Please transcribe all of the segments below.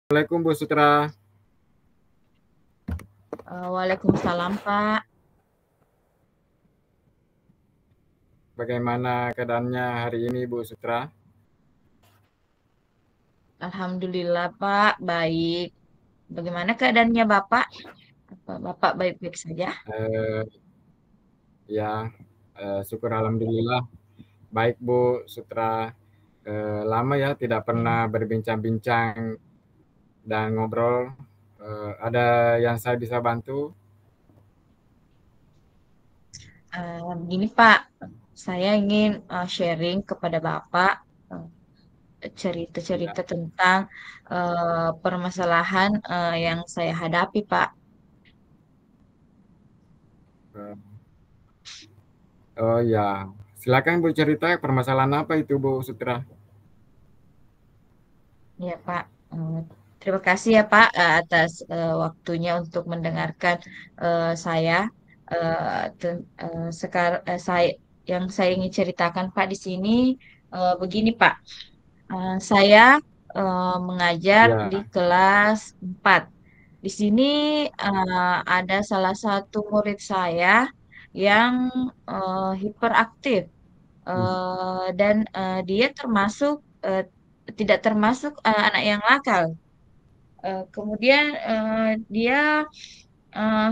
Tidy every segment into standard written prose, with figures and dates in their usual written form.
Assalamualaikum Bu Sutra. Waalaikumsalam, Pak. Bagaimana keadaannya hari ini Bu Sutra? Alhamdulillah, Pak. Baik. Bagaimana keadaannya Bapak? Apa Bapak baik-baik saja? Eh, ya, syukur alhamdulillah. Baik Bu Sutra. Lama ya tidak Ya. pernah berbincang-bincang dan ngobrol. Ada yang saya bisa bantu? Begini, Pak. Saya ingin sharing kepada Bapak Ya, cerita-cerita tentang permasalahan yang saya hadapi, Pak. eh, oh ya, silakan Bu cerita permasalahan apa itu Bu Sutra? Ya, Pak. Terima kasih ya, Pak, atas waktunya untuk mendengarkan saya. Sekarang yang saya ingin ceritakan, Pak, di sini begini, Pak. Saya mengajar di Ya, kelas 4. Di sini ada salah satu murid saya yang hiperaktif. Dan dia tidak termasuk anak yang nakal. Kemudian dia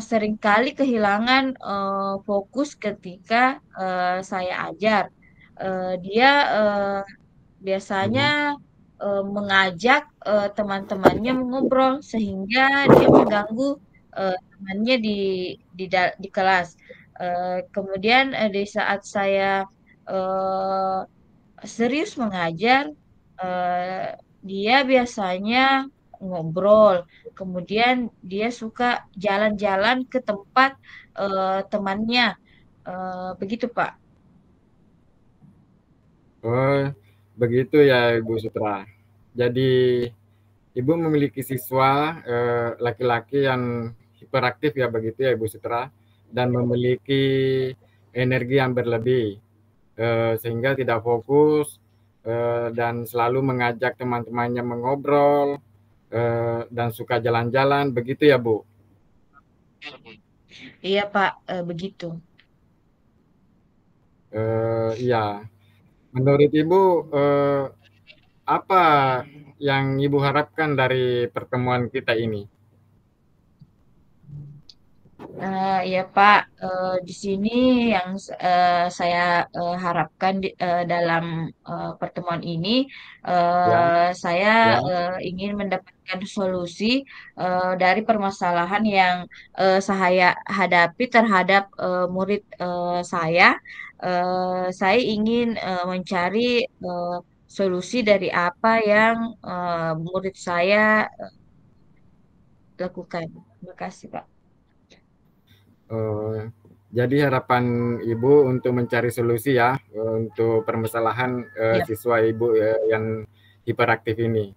seringkali kehilangan fokus ketika saya ajar. Dia biasanya mengajak teman-temannya mengobrol sehingga dia mengganggu temannya di kelas. Kemudian di saat saya eh, serius mengajar, eh, dia biasanya ngobrol. Kemudian dia suka jalan-jalan ke tempat temannya. Begitu, Pak. oh begitu ya Bu Sutra. Jadi Ibu memiliki siswa laki-laki yang hiperaktif ya begitu ya Ibu Sutra dan memiliki energi yang berlebih sehingga tidak fokus dan selalu mengajak teman-temannya mengobrol dan suka jalan-jalan begitu ya Bu. Iya, Pak, begitu. Iya, menurut Ibu apa yang Ibu harapkan dari pertemuan kita ini? Ya Pak, di sini yang saya harapkan dalam pertemuan ini, Ya, saya ya. ingin mendapatkan solusi dari permasalahan yang saya hadapi terhadap murid saya. Saya ingin mencari eh, solusi dari apa yang murid saya lakukan. Terima kasih, Pak. Eh, jadi harapan Ibu untuk mencari solusi ya untuk permasalahan Ya. siswa Ibu yang hiperaktif ini.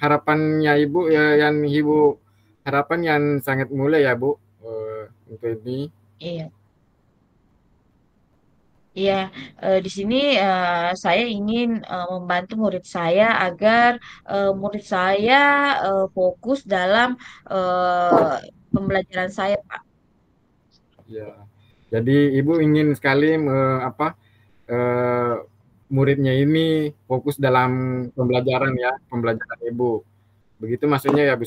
Harapannya Ibu yang Ibu harapan yang sangat mulia ya Bu untuk ini. Iya. Iya, di sini saya ingin membantu murid saya agar murid saya fokus dalam eh, pembelajaran saya, Pak. Ya. Jadi Ibu ingin sekali apa eh, muridnya ini fokus dalam pembelajaran ya, pembelajaran Ibu. Begitu maksudnya ya Bu.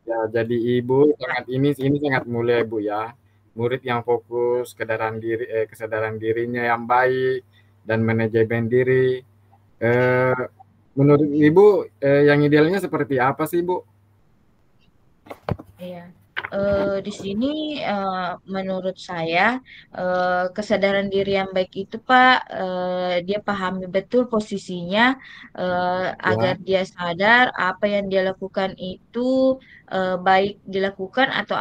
Ya, jadi ibu sangat ini sangat mulia ibu ya. Murid yang fokus, kesadaran dirinya yang baik dan manajemen diri. Eh, menurut ibu yang idealnya seperti apa sih bu? Iya. Di sini menurut saya kesadaran diri yang baik itu Pak, dia pahami betul posisinya agar Ya, dia sadar apa yang dia lakukan itu baik dilakukan atau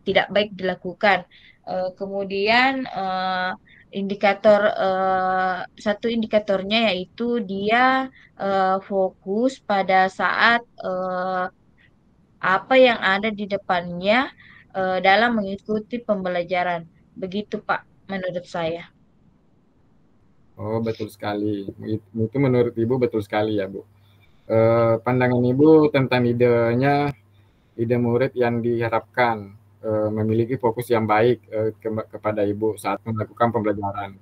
tidak baik dilakukan. Kemudian satu indikatornya yaitu dia fokus pada saat apa yang ada di depannya dalam mengikuti pembelajaran. Begitu, Pak, menurut saya. oh betul sekali. Itu menurut ibu betul sekali ya bu. Pandangan Ibu tentang ide murid yang diharapkan memiliki fokus yang baik kepada Ibu saat melakukan pembelajaran,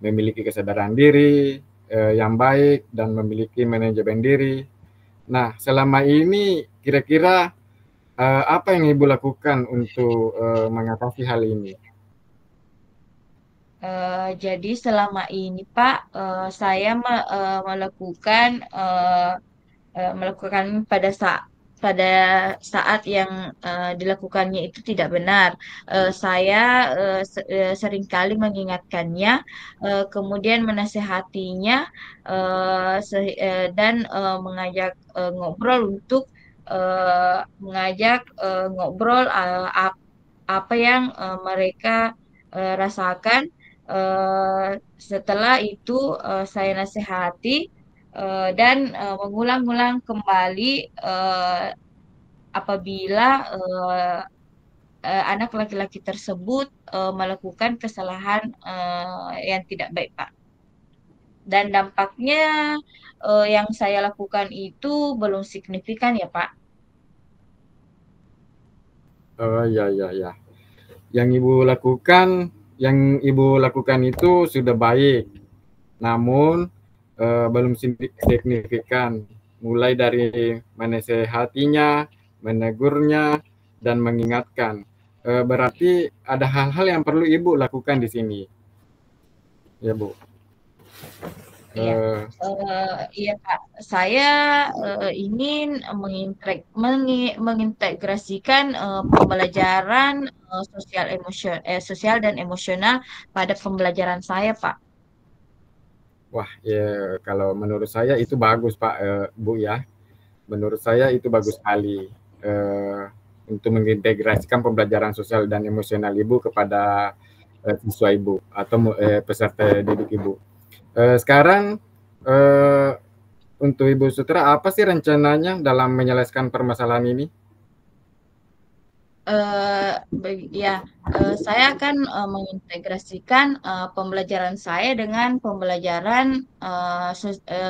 memiliki kesadaran diri yang baik dan memiliki manajemen diri. Nah, selama ini kira-kira apa yang Ibu lakukan untuk mengatasi hal ini? Jadi selama ini Pak, saya melakukan pada saat yang dilakukannya itu tidak benar. Saya seringkali mengingatkannya, kemudian menasehatinya, dan mengajak ngobrol untuk ngobrol apa yang mereka rasakan. Setelah itu saya nasihati dan mengulang-ulang kembali apabila anak laki-laki tersebut melakukan kesalahan yang tidak baik, Pak. Dan dampaknya yang saya lakukan itu belum signifikan ya, Pak. Oh ya ya ya. Yang Ibu lakukan itu sudah baik, namun belum signifikan. Mulai dari menasehatinya, menegurnya, dan mengingatkan. Berarti ada hal-hal yang perlu Ibu lakukan di sini, ya Bu. Iya, Eh, iya Kak. Saya ingin mengintegrasikan pembelajaran sosial dan emosional pada pembelajaran saya, Pak. Wah, ya kalau menurut saya itu bagus Pak, Bu ya. Menurut saya itu bagus sekali eh, untuk mengintegrasikan pembelajaran sosial dan emosional Ibu kepada siswa Ibu atau peserta didik Ibu. Sekarang eh, untuk Ibu Sutra, apa sih rencananya dalam menyelesaikan permasalahan ini? Ya, saya akan mengintegrasikan pembelajaran saya dengan pembelajaran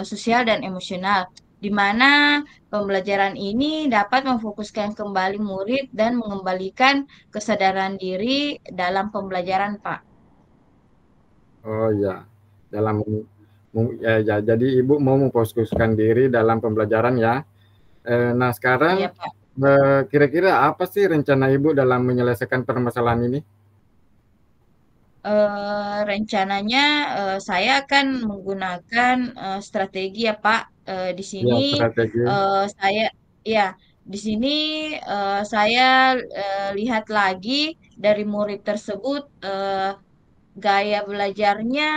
sosial dan emosional, di mana pembelajaran ini dapat memfokuskan kembali murid dan mengembalikan kesadaran diri dalam pembelajaran, Pak. Oh ya, dalam ya, jadi Ibu mau memfokuskan diri dalam pembelajaran ya. Nah sekarang Iya, Pak. kira-kira apa sih rencana Ibu dalam menyelesaikan permasalahan ini? Rencananya saya akan menggunakan strategi ya Pak. Di sini Ya strategi. saya ya di sini saya lihat lagi dari murid tersebut, gaya belajarnya,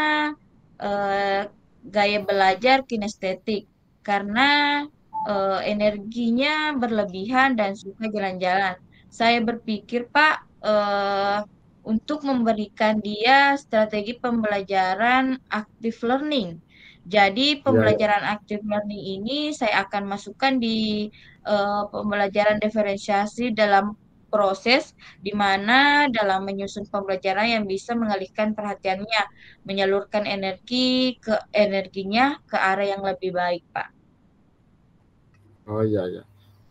eh, gaya belajar kinestetik karena energinya berlebihan dan suka jalan-jalan. Saya berpikir, Pak, untuk memberikan dia strategi pembelajaran active learning. Jadi, Ya, ya. pembelajaran active learning ini saya akan masukkan di pembelajaran diferensiasi dalam proses di mana dalam menyusun pembelajaran yang bisa mengalihkan perhatiannya, menyalurkan energinya ke arah yang lebih baik, Pak. Oh iya ya.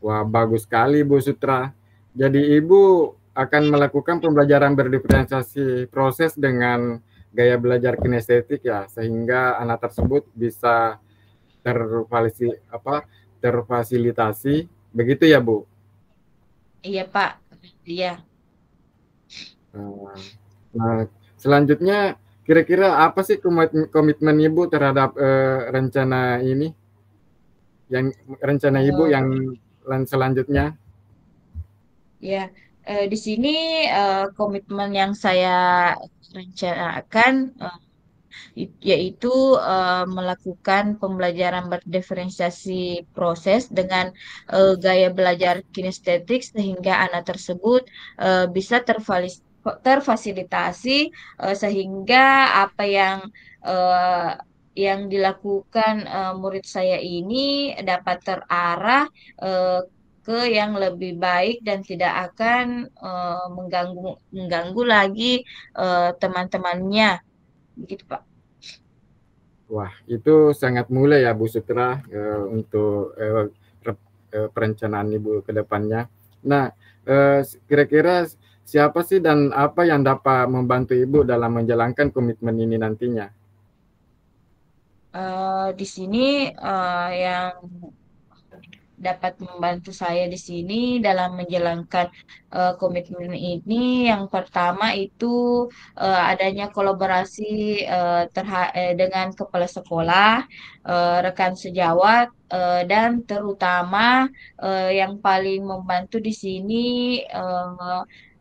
Wah bagus sekali Bu Sutra. Jadi Ibu akan melakukan pembelajaran berdiferensiasi proses dengan gaya belajar kinestetik ya, sehingga anak tersebut bisa terfasilitasi begitu ya Bu. Iya, Pak. Iya. Nah, nah, selanjutnya kira-kira apa sih komitmen Ibu terhadap rencana ini? Yang rencana Ibu Eh, yang selanjutnya? ya, di sini komitmen yang saya rencanakan yaitu melakukan pembelajaran berdiferensiasi proses dengan gaya belajar kinestetik sehingga anak tersebut bisa terfasilitasi, sehingga apa eh, yang dilakukan murid saya ini dapat terarah eh, ke yang lebih baik dan tidak akan mengganggu mengganggu lagi teman-temannya, begitu Pak. Wah, itu sangat mulai ya Bu Sutra untuk perencanaan Ibu ke depannya. Nah, kira-kira siapa sih dan apa yang dapat membantu Ibu dalam menjalankan komitmen ini nantinya? Di sini yang dapat membantu saya di sini dalam menjalankan komitmen ini. Yang pertama itu adanya kolaborasi dengan kepala sekolah, rekan sejawat, dan terutama yang paling membantu di sini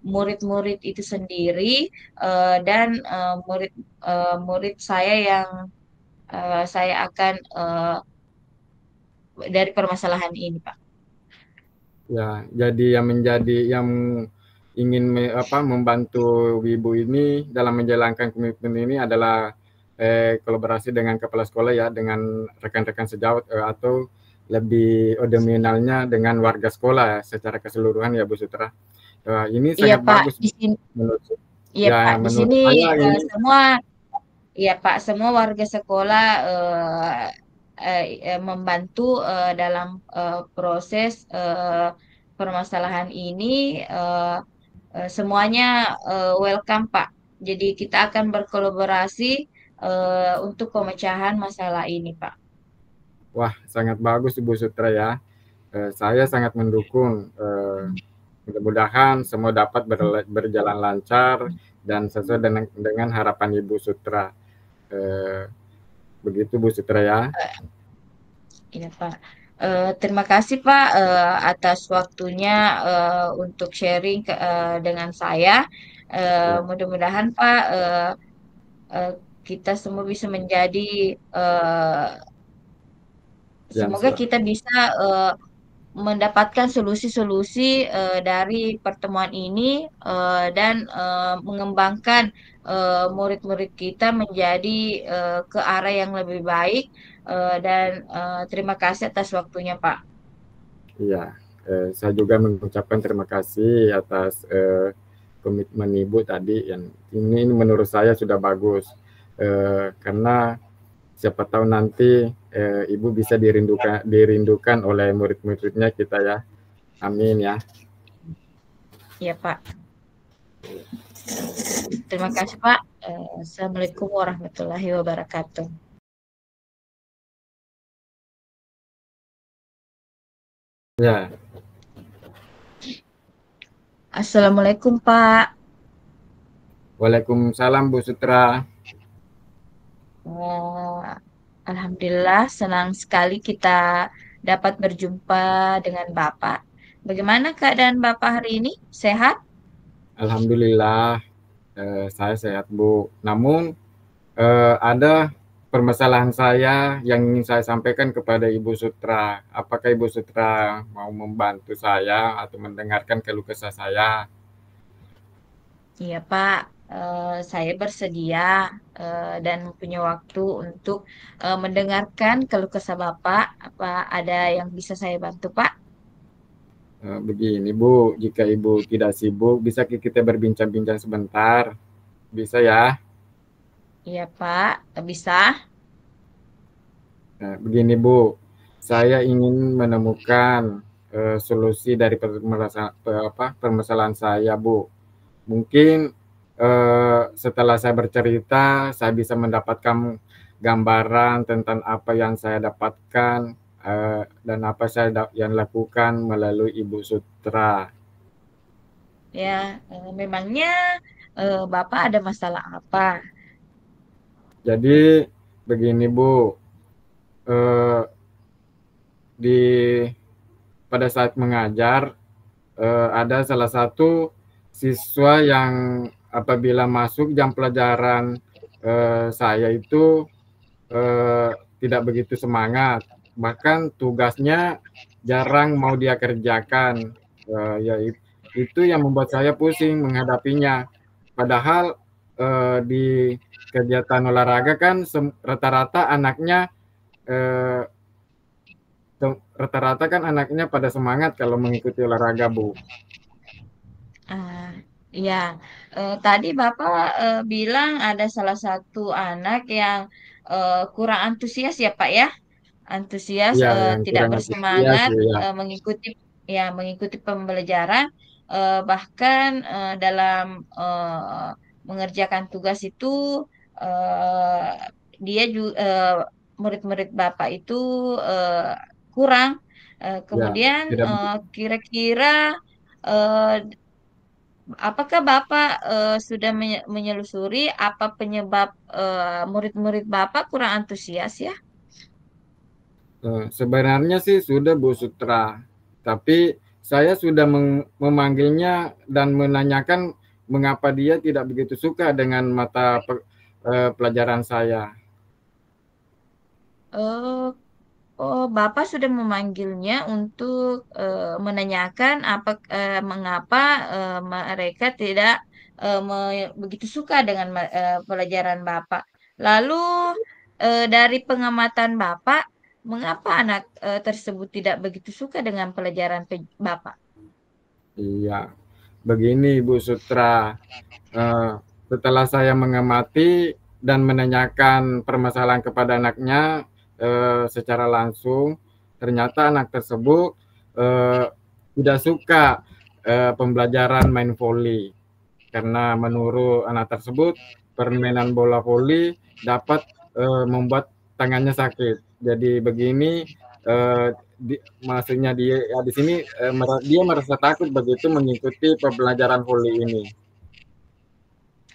murid-murid itu sendiri dan murid saya yang saya akan dari permasalahan ini, Pak. Ya, jadi yang ingin membantu Ibu ini dalam menjalankan komitmen ini adalah kolaborasi dengan kepala sekolah ya, dengan rekan-rekan sejawat atau lebih nominalnya dengan warga sekolah ya, secara keseluruhan ya Bu Sutra. Ini Iya, sangat Pak. bagus Di sini, menurut iya, Pak. ya Di menurut sini saya ini semua, iya, Pak. Semua warga sekolah membantu dalam proses permasalahan ini. Semuanya welcome, Pak. Jadi kita akan berkolaborasi untuk pemecahan masalah ini, Pak. wah sangat bagus Bu Sutra ya. Saya sangat mendukung. Mudah-mudahan semua dapat berjalan lancar dan sesuai dengan harapan Ibu Sutra. Eh, Begitu Bu Sutra ya. Iya, Pak. Terima kasih, Pak, atas waktunya untuk sharing dengan saya. Ya, Mudah-mudahan, Pak, eh, kita semua bisa menjadi, eh, yang semoga kita bisa mendapatkan solusi-solusi dari pertemuan ini dan mengembangkan murid-murid kita menjadi ke arah yang lebih baik. Dan terima kasih atas waktunya, Pak. iya. Saya juga mengucapkan terima kasih atas komitmen Ibu tadi yang ini menurut saya sudah bagus. Karena siapa tahu nanti Ibu bisa dirindukan oleh murid-muridnya kita ya. Amin ya. Ya, Pak. Terima kasih, Pak. Assalamualaikum warahmatullahi wabarakatuh. Ya, Assalamualaikum, Pak. Waalaikumsalam Bu Sutra. Eh, Alhamdulillah, senang sekali kita dapat berjumpa dengan Bapak. Bagaimana keadaan Bapak hari ini? Sehat? Alhamdulillah saya sehat Bu. Namun ada permasalahan saya yang ingin saya sampaikan kepada Ibu Sutra. Apakah Ibu Sutra mau membantu saya atau mendengarkan keluh kesah saya? Iya, Pak. Saya bersedia dan punya waktu untuk mendengarkan keluh kesah Bapak. Apa ada yang bisa saya bantu, Pak? Begini Bu, jika Ibu tidak sibuk, bisa kita berbincang-bincang sebentar? Bisa ya? Iya, Pak. Bisa? Begini Bu, saya ingin menemukan solusi dari permasalahan saya Bu. Mungkin setelah saya bercerita, saya bisa mendapatkan gambaran tentang apa yang saya dapatkan dan apa saya yang lakukan melalui Ibu Sutra. Ya, memangnya Bapak ada masalah apa? Jadi begini Bu, eh, di pada saat mengajar ada salah satu siswa yang apabila masuk jam pelajaran saya itu eh, tidak begitu semangat, bahkan tugasnya jarang mau dia kerjakan. Ya itu yang membuat saya pusing menghadapinya. Padahal di kegiatan olahraga kan rata-rata anaknya eh, rata-rata kan anaknya pada semangat kalau mengikuti olahraga Bu. Ah, ya, tadi Bapak bilang ada salah satu anak yang kurang antusias ya Pak ya, antusias, Iya, yang tidak kurang antusias bersemangat ya. mengikuti pembelajaran, bahkan dalam mengerjakan tugas itu, eh, dia juga, murid-murid Bapak itu eh, kurang. Ya, Kemudian tidak kira-kira eh, apakah Bapak sudah menyelusuri apa penyebab murid-murid Bapak kurang antusias ya? sebenarnya sih sudah Bu Sutra, tapi saya sudah memanggilnya dan menanyakan mengapa dia tidak begitu suka dengan pelajaran saya. Oh, oh, Bapak sudah memanggilnya untuk menanyakan mengapa mereka tidak begitu suka dengan pelajaran Bapak. Lalu dari pengamatan Bapak, mengapa anak tersebut tidak begitu suka dengan pelajaran Bapak? Iya, begini Bu Sutra. Eh, Setelah saya mengamati dan menanyakan permasalahan kepada anaknya secara langsung, ternyata anak tersebut eh, tidak suka pembelajaran main volley karena menurut anak tersebut permainan bola voli dapat membuat tangannya sakit. Jadi begini, maksudnya dia ya di sini dia merasa takut begitu mengikuti pembelajaran voli ini.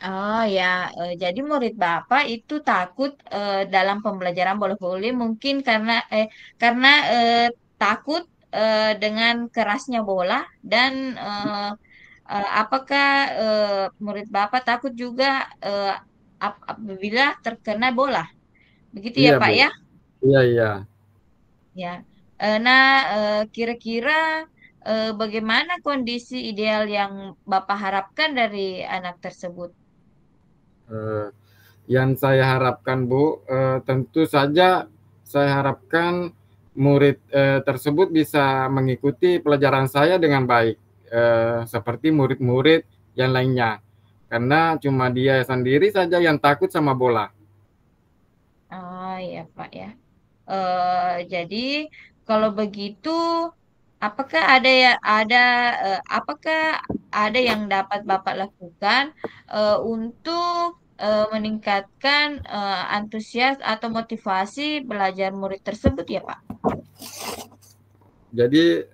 Oh ya, jadi murid Bapak itu takut dalam pembelajaran bola voli mungkin karena takut dengan kerasnya bola dan apakah murid Bapak takut juga eh, apabila terkena bola? Begitu ya Iya Pak Bu, ya? iya iya. Ya. Nah, kira-kira bagaimana kondisi ideal yang Bapak harapkan dari anak tersebut? Eh, yang saya harapkan Bu, tentu saja saya harapkan murid tersebut bisa mengikuti pelajaran saya dengan baik, seperti murid-murid yang lainnya. Karena cuma dia sendiri saja yang takut sama bola. Oh ya Pak ya. Jadi kalau begitu, apakah apakah ada yang dapat Bapak lakukan untuk meningkatkan antusias atau motivasi belajar murid tersebut ya Pak? Jadi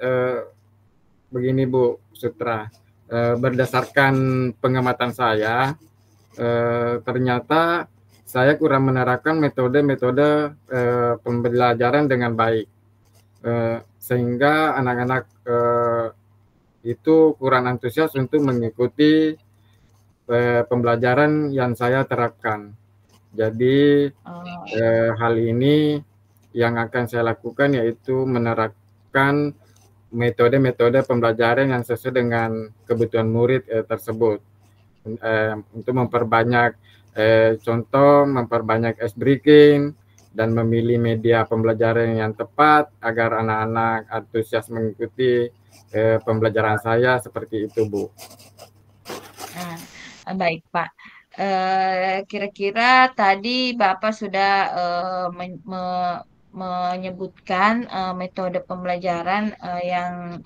begini Bu Sutra, berdasarkan pengamatan saya, ternyata saya kurang menerapkan metode-metode pembelajaran dengan baik, sehingga anak-anak itu kurang antusias untuk mengikuti pembelajaran yang saya terapkan. Jadi Oh, hal ini yang akan saya lakukan yaitu menerapkan metode-metode pembelajaran yang sesuai dengan kebutuhan murid tersebut. Untuk memperbanyak contoh, memperbanyak ice breaking, dan memilih media pembelajaran yang tepat agar anak-anak antusias mengikuti pembelajaran saya seperti itu, Bu. nah, baik Pak. Kira-kira tadi Bapak sudah menyebutkan metode pembelajaran yang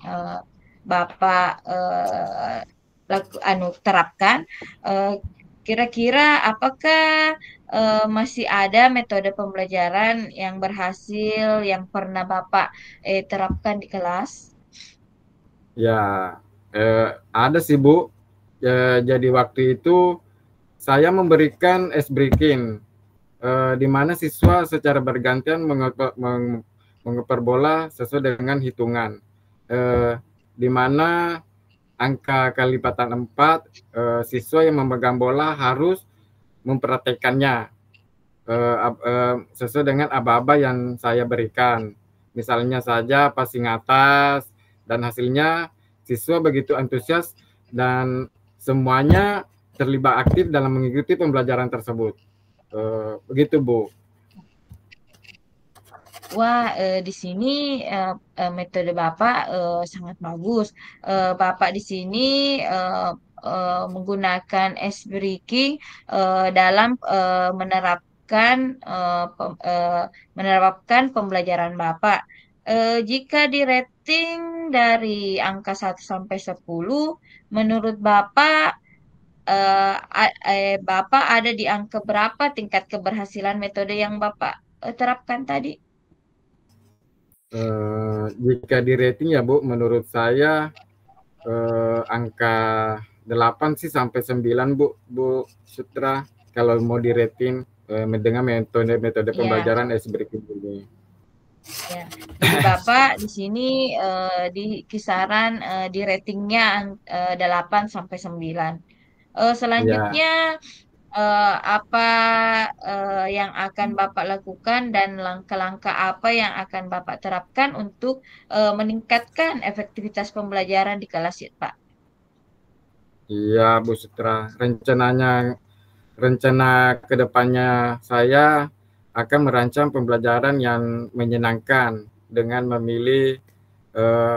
Bapak terapkan. Eh, Kira-kira apakah masih ada metode pembelajaran yang berhasil yang pernah Bapak terapkan di kelas? Ya, ada sih Bu. Jadi waktu itu saya memberikan ice breaking, di mana siswa secara bergantian mengeper bola sesuai dengan hitungan. Eh, di mana angka kelipatan 4, siswa yang memegang bola harus mempraktekannya sesuai dengan aba-aba yang saya berikan. Misalnya saja passing atas, dan hasilnya siswa begitu antusias dan semuanya terlibat aktif dalam mengikuti pembelajaran tersebut. Begitu Bu. Wah, di sini metode Bapak sangat bagus. Bapak di sini menggunakan ice breaking dalam menerapkan pembelajaran Bapak. Jika di rating dari angka 1 sampai 10, menurut Bapak Bapak ada di angka berapa tingkat keberhasilan metode yang Bapak terapkan tadi? Jika di rating ya Bu, menurut saya angka 8 sih sampai 9 Bu, Bu Sutra, kalau mau di rating dengan metode Ya, pembelajaran S breaking ini. ya. Jadi Bapak di sini di kisaran di ratingnya 8 sampai 9. Ya, Selanjutnya apa yang akan Bapak lakukan dan langkah-langkah apa yang akan Bapak terapkan untuk meningkatkan efektivitas pembelajaran di kelas, Pak? iya Bu Sutra. Rencana kedepannya saya akan merancang pembelajaran yang menyenangkan dengan memilih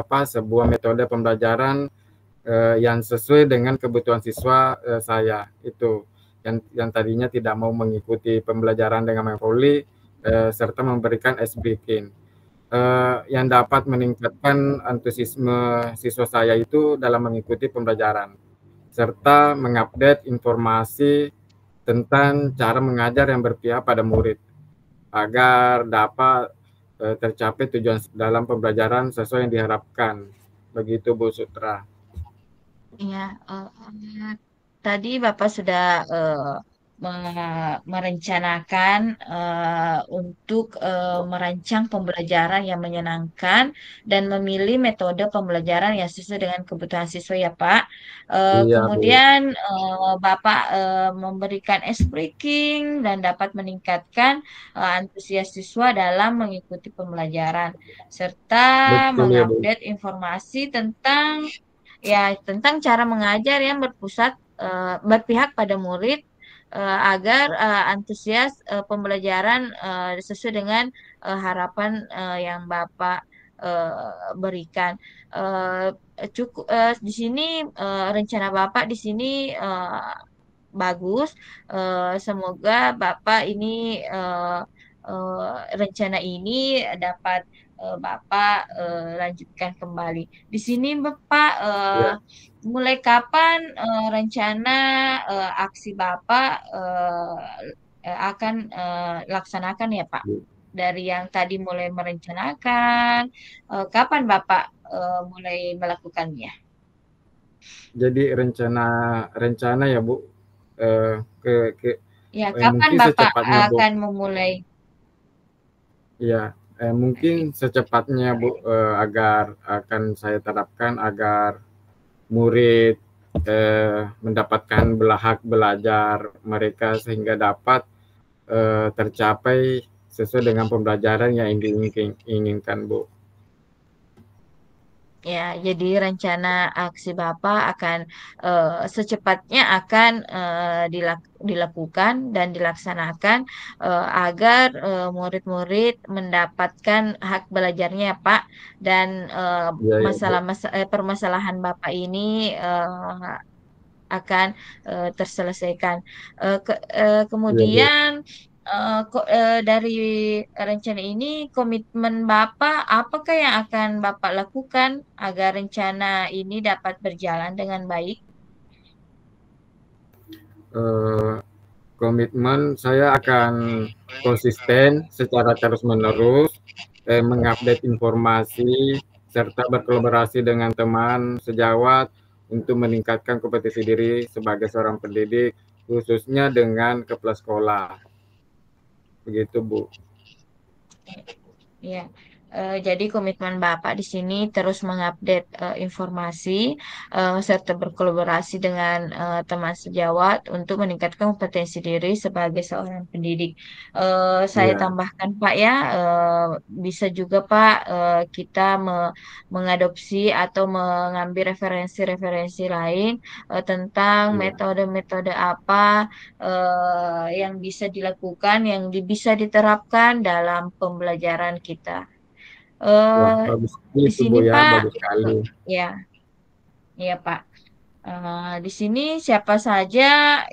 sebuah metode pembelajaran yang sesuai dengan kebutuhan siswa saya itu yang tadinya tidak mau mengikuti pembelajaran dengan metode serta memberikan ice breaking yang dapat meningkatkan antusiasme siswa saya itu dalam mengikuti pembelajaran serta mengupdate informasi tentang cara mengajar yang berpihak pada murid agar dapat tercapai tujuan dalam pembelajaran sesuai yang diharapkan. Begitu Bu Sutra. Ya, tadi Bapak sudah merencanakan untuk merancang pembelajaran yang menyenangkan dan memilih metode pembelajaran yang sesuai dengan kebutuhan siswa ya Pak. Iya Bu. Kemudian Bapak memberikan ice breaking dan dapat meningkatkan antusias siswa dalam mengikuti pembelajaran serta Betul ya Bu. mengupdate informasi tentang cara mengajar yang berpihak pada murid agar antusias pembelajaran sesuai dengan harapan yang Bapak berikan. Cukup di sini rencana Bapak di sini bagus. Semoga Bapak ini rencana ini dapat Bapak lanjutkan kembali. Di sini Bapak Ya. mulai kapan rencana aksi Bapak akan laksanakan ya Pak? Dari yang tadi mulai merencanakan, kapan Bapak mulai melakukannya? Jadi rencana rencana ya Bu eh, ke Ya, kapan mungkin Bapak secepatnya Bu. akan memulai? Ya, mungkin secepatnya Bu agar akan saya terapkan agar murid mendapatkan hak belajar mereka sehingga dapat tercapai sesuai dengan pembelajaran yang diinginkan Bu. Ya, jadi rencana aksi Bapak akan secepatnya akan dilakukan dan dilaksanakan agar murid-murid mendapatkan hak belajarnya, Pak. Dan Iya ya Bu. permasalahan Bapak ini akan terselesaikan. Iya Bu. Kemudian dari rencana ini komitmen Bapak apakah yang akan Bapak lakukan agar rencana ini dapat berjalan dengan baik? Eh, Komitmen saya akan konsisten secara terus-menerus mengupdate informasi serta berkolaborasi dengan teman sejawat untuk meningkatkan kompetisi diri sebagai seorang pendidik khususnya dengan kepala sekolah. Begitu Bu. Ya, jadi komitmen Bapak di sini terus mengupdate informasi serta berkolaborasi dengan teman sejawat untuk meningkatkan kompetensi diri sebagai seorang pendidik. Saya Iya, tambahkan Pak ya, bisa juga Pak kita mengadopsi atau mengambil referensi-referensi lain tentang iya. metode-metode apa yang bisa dilakukan, yang bisa diterapkan dalam pembelajaran kita. Wah, Eh, bagus di itu Bu sini ya, Pak, bagus sekali. ya, ya Pak. Di sini siapa saja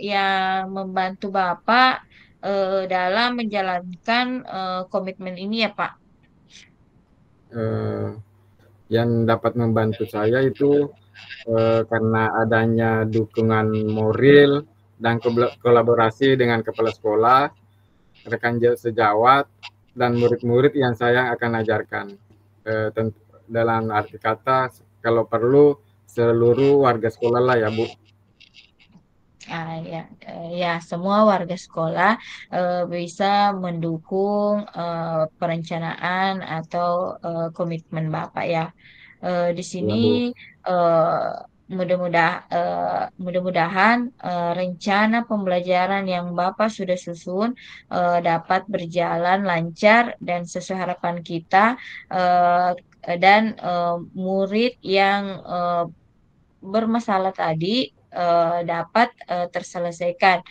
yang membantu Bapak dalam menjalankan komitmen ini ya Pak? Yang dapat membantu saya itu karena adanya dukungan moral dan kolaborasi dengan kepala sekolah, rekan sejawat, dan murid-murid yang saya akan ajarkan. Dalam arti kata, kalau perlu seluruh warga sekolah lah ya Bu. Ya, ya, semua warga sekolah bisa mendukung perencanaan atau komitmen Bapak ya. Di sini Ya Bu. mudah-mudahan rencana pembelajaran yang Bapak sudah susun dapat berjalan lancar dan sesuai harapan kita eh, dan murid yang bermasalah tadi dapat terselesaikan.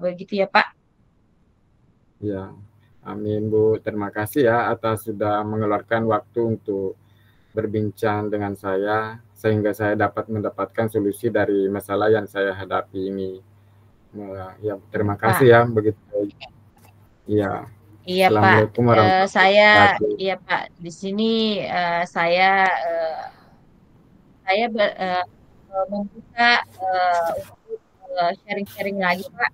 Begitu ya Pak. Ya, amin Bu. Terima kasih ya atas sudah mengeluarkan waktu untuk berbincang dengan saya sehingga saya dapat mendapatkan solusi dari masalah yang saya hadapi ini. Ya, terima kasih Pak. ya begitu. Iya. Iya Pak, Assalamualaikum warahmatullahi saya wabarakatuh. iya Pak di sini saya saya membuka untuk sharing-sharing lagi Pak.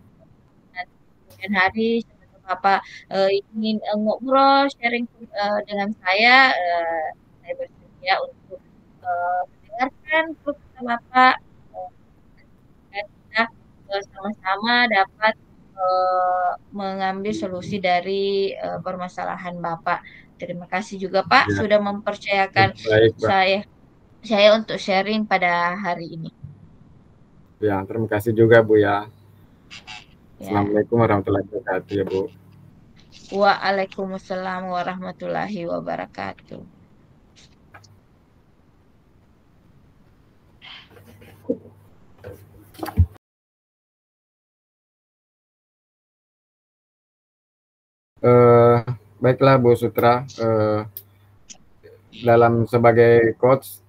Nanti kemudian hari jika Bapak ingin ngobrol sharing dengan saya bersedia untuk mendengarkan keluh kesah Bapak dan kita sama-sama dapat mengambil solusi dari permasalahan Bapak. Terima kasih juga Pak Ya, sudah mempercayakan baik, Pak. saya untuk sharing pada hari ini. Ya, terima kasih juga Bu ya. Ya. Assalamualaikum warahmatullahi wabarakatuh ya Bu. Waalaikumsalam warahmatullahi wabarakatuh. Baiklah Bu Sutra, dalam sebagai coach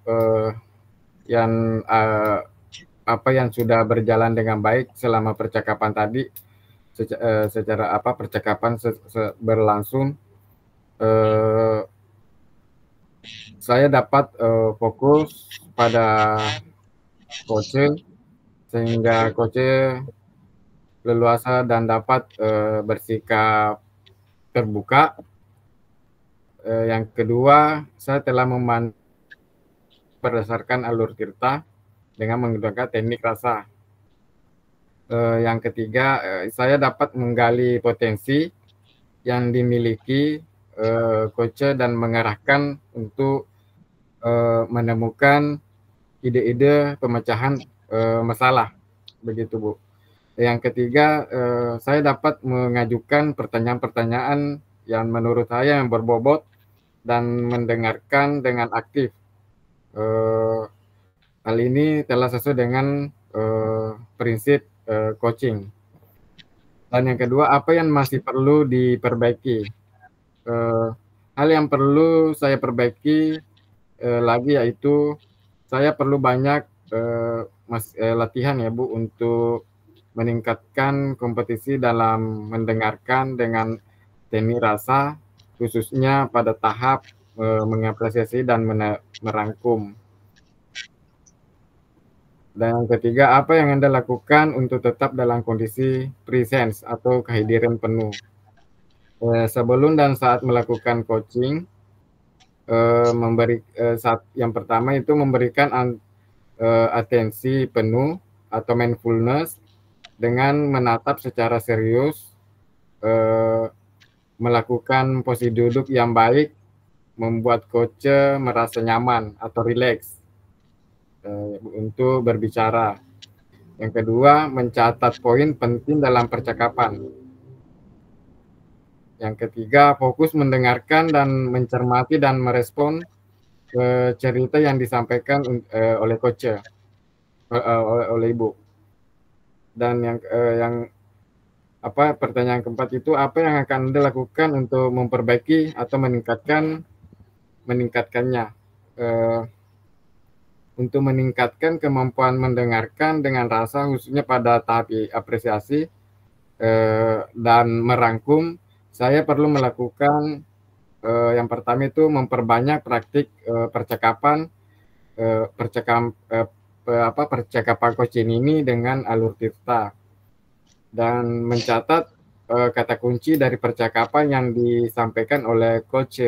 yang apa yang sudah berjalan dengan baik selama percakapan tadi, secara apa percakapan berlangsung, saya dapat fokus pada coach sehingga coach leluasa dan dapat bersikap terbuka. Yang kedua, saya telah membantu berdasarkan alur tirta dengan menggunakan teknik rasa. Yang ketiga, saya dapat menggali potensi yang dimiliki coach dan mengarahkan untuk menemukan ide-ide pemecahan masalah, begitu Bu. Yang ketiga, saya dapat mengajukan pertanyaan-pertanyaan yang menurut saya yang berbobot dan mendengarkan dengan aktif. Hal ini telah sesuai dengan prinsip coaching. Dan yang kedua, apa yang masih perlu diperbaiki? Hal yang perlu saya perbaiki lagi yaitu saya perlu banyak latihan ya Bu untuk meningkatkan kompetisi dalam mendengarkan dengan teknik rasa, khususnya pada tahap mengapresiasi dan merangkum. Dan yang ketiga, apa yang Anda lakukan untuk tetap dalam kondisi presence atau kehadiran penuh? Sebelum dan saat melakukan coaching, saat yang pertama itu memberikan atensi penuh atau mindfulness dengan menatap secara serius, melakukan posisi duduk yang baik, membuat coach merasa nyaman atau rileks untuk berbicara. Yang kedua, mencatat poin penting dalam percakapan. Yang ketiga, fokus mendengarkan dan mencermati dan merespon cerita yang disampaikan oleh coach, oleh Ibu. Dan yang pertanyaan keempat itu, apa yang akan Anda lakukan untuk memperbaiki atau meningkatkannya? Untuk meningkatkan kemampuan mendengarkan dengan rasa, khususnya pada tahap apresiasi, dan merangkum, saya perlu melakukan yang pertama itu memperbanyak praktik percakapan percakapan coaching ini dengan alur tirta dan mencatat kata kunci dari percakapan yang disampaikan oleh coach.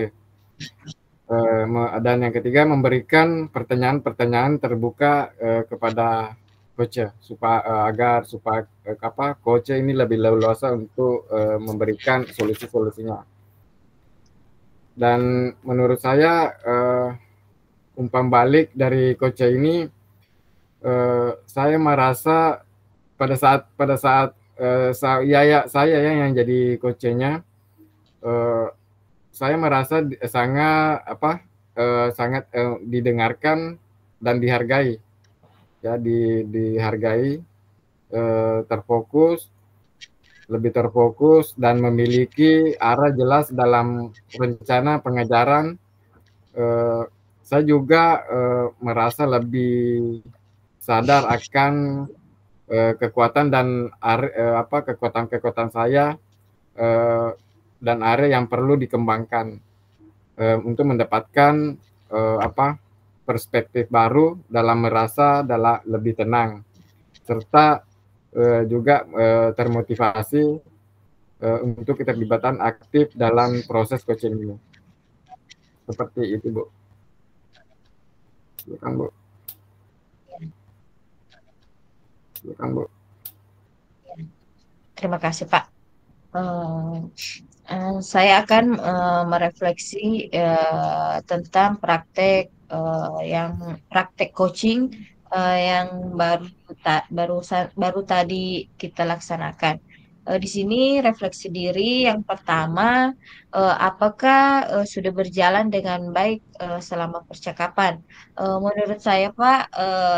Dan yang ketiga memberikan pertanyaan-pertanyaan terbuka kepada coach agar coach ini lebih leluasa untuk memberikan solusi-solusinya. Dan menurut saya umpan balik dari coach ini, saya merasa pada saat saya yang jadi coachnya, saya merasa sangat didengarkan dan dihargai, ya, dihargai, lebih terfokus dan memiliki arah jelas dalam rencana pengajaran. Saya juga merasa lebih sadar akan kekuatan dan kekuatan saya dan area yang perlu dikembangkan untuk mendapatkan perspektif baru dalam merasa lebih tenang, serta juga termotivasi untuk keterlibatan aktif dalam proses coaching ini. Seperti itu, Bu. Silakan, Bu. Silakan, Bu. Terima kasih, Pak. Saya akan merefleksi tentang praktek coaching yang baru tadi kita laksanakan. Di sini refleksi diri yang pertama, apakah sudah berjalan dengan baik selama percakapan? Menurut saya, Pak,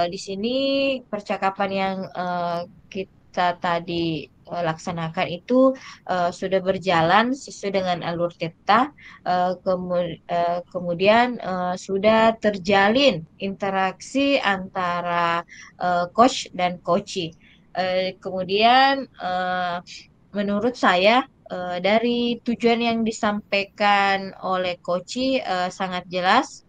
di sini percakapan yang kita tadi laksanakan itu sudah berjalan sesuai dengan alur tirta, kemudian sudah terjalin interaksi antara coach dan coachee. Kemudian menurut saya dari tujuan yang disampaikan oleh coachee sangat jelas,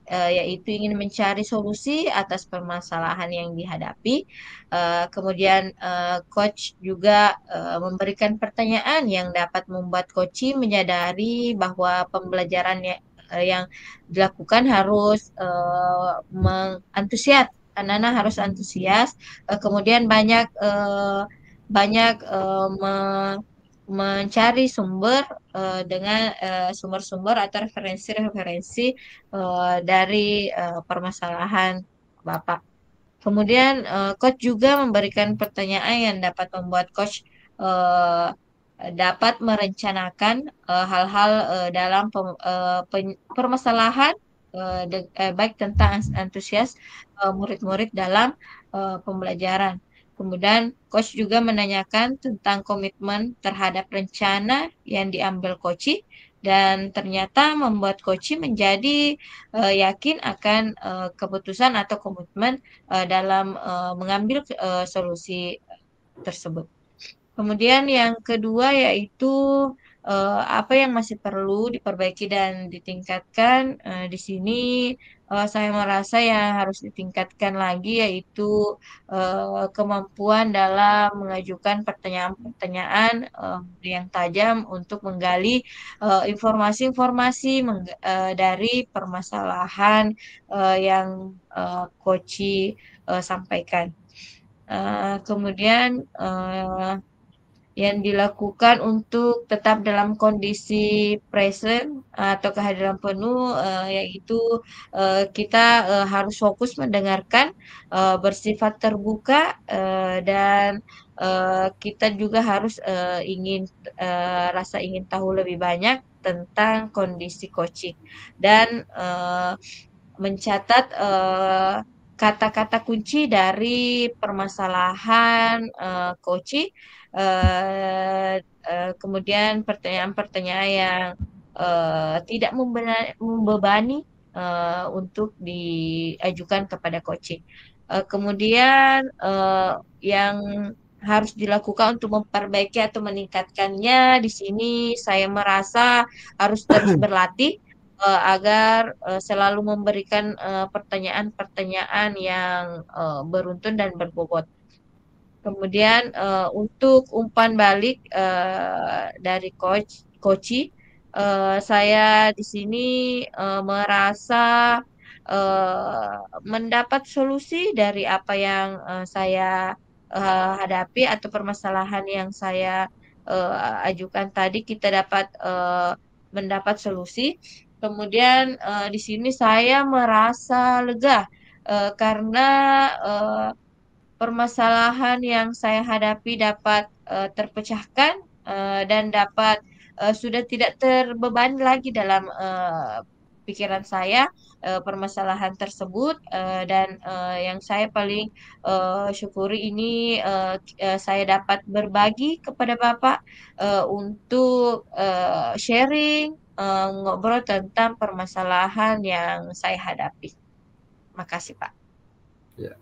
yaitu ingin mencari solusi atas permasalahan yang dihadapi. Kemudian coach juga memberikan pertanyaan yang dapat membuat coachee menyadari bahwa pembelajaran yang dilakukan harus mengantusias. Anak-anak harus antusias. Kemudian banyak mencari sumber dengan sumber-sumber atau referensi-referensi dari permasalahan Bapak. Kemudian coach juga memberikan pertanyaan yang dapat membuat coach dapat merencanakan hal-hal dalam permasalahan baik tentang antusias murid-murid dalam pembelajaran. Kemudian coach juga menanyakan tentang komitmen terhadap rencana yang diambil coach dan ternyata membuat coach menjadi yakin akan keputusan atau komitmen dalam mengambil solusi tersebut. Kemudian yang kedua yaitu apa yang masih perlu diperbaiki dan ditingkatkan. Di sini saya merasa yang harus ditingkatkan lagi yaitu kemampuan dalam mengajukan pertanyaan-pertanyaan yang tajam untuk menggali informasi-informasi dari permasalahan yang coach sampaikan. Kemudian yang dilakukan untuk tetap dalam kondisi present atau kehadiran penuh, yaitu kita harus fokus mendengarkan, bersifat terbuka, dan kita juga harus rasa ingin tahu lebih banyak tentang kondisi coaching dan mencatat kata-kata kunci dari permasalahan coaching. Kemudian pertanyaan-pertanyaan yang tidak membebani untuk diajukan kepada coaching. Kemudian yang harus dilakukan untuk memperbaiki atau meningkatkannya. Di sini saya merasa harus terus berlatih agar selalu memberikan pertanyaan-pertanyaan yang beruntun dan berbobot. Kemudian untuk umpan balik dari coach, saya di sini merasa eh, mendapat solusi dari apa yang saya hadapi atau permasalahan yang saya ajukan tadi. Kita dapat mendapat solusi. Kemudian di sini saya merasa lega karena eh, permasalahan yang saya hadapi dapat terpecahkan dan dapat sudah tidak terbebani lagi dalam pikiran saya permasalahan tersebut dan yang saya paling syukuri ini saya dapat berbagi kepada Bapak untuk sharing ngobrol tentang permasalahan yang saya hadapi. Makasih, Pak. Ya.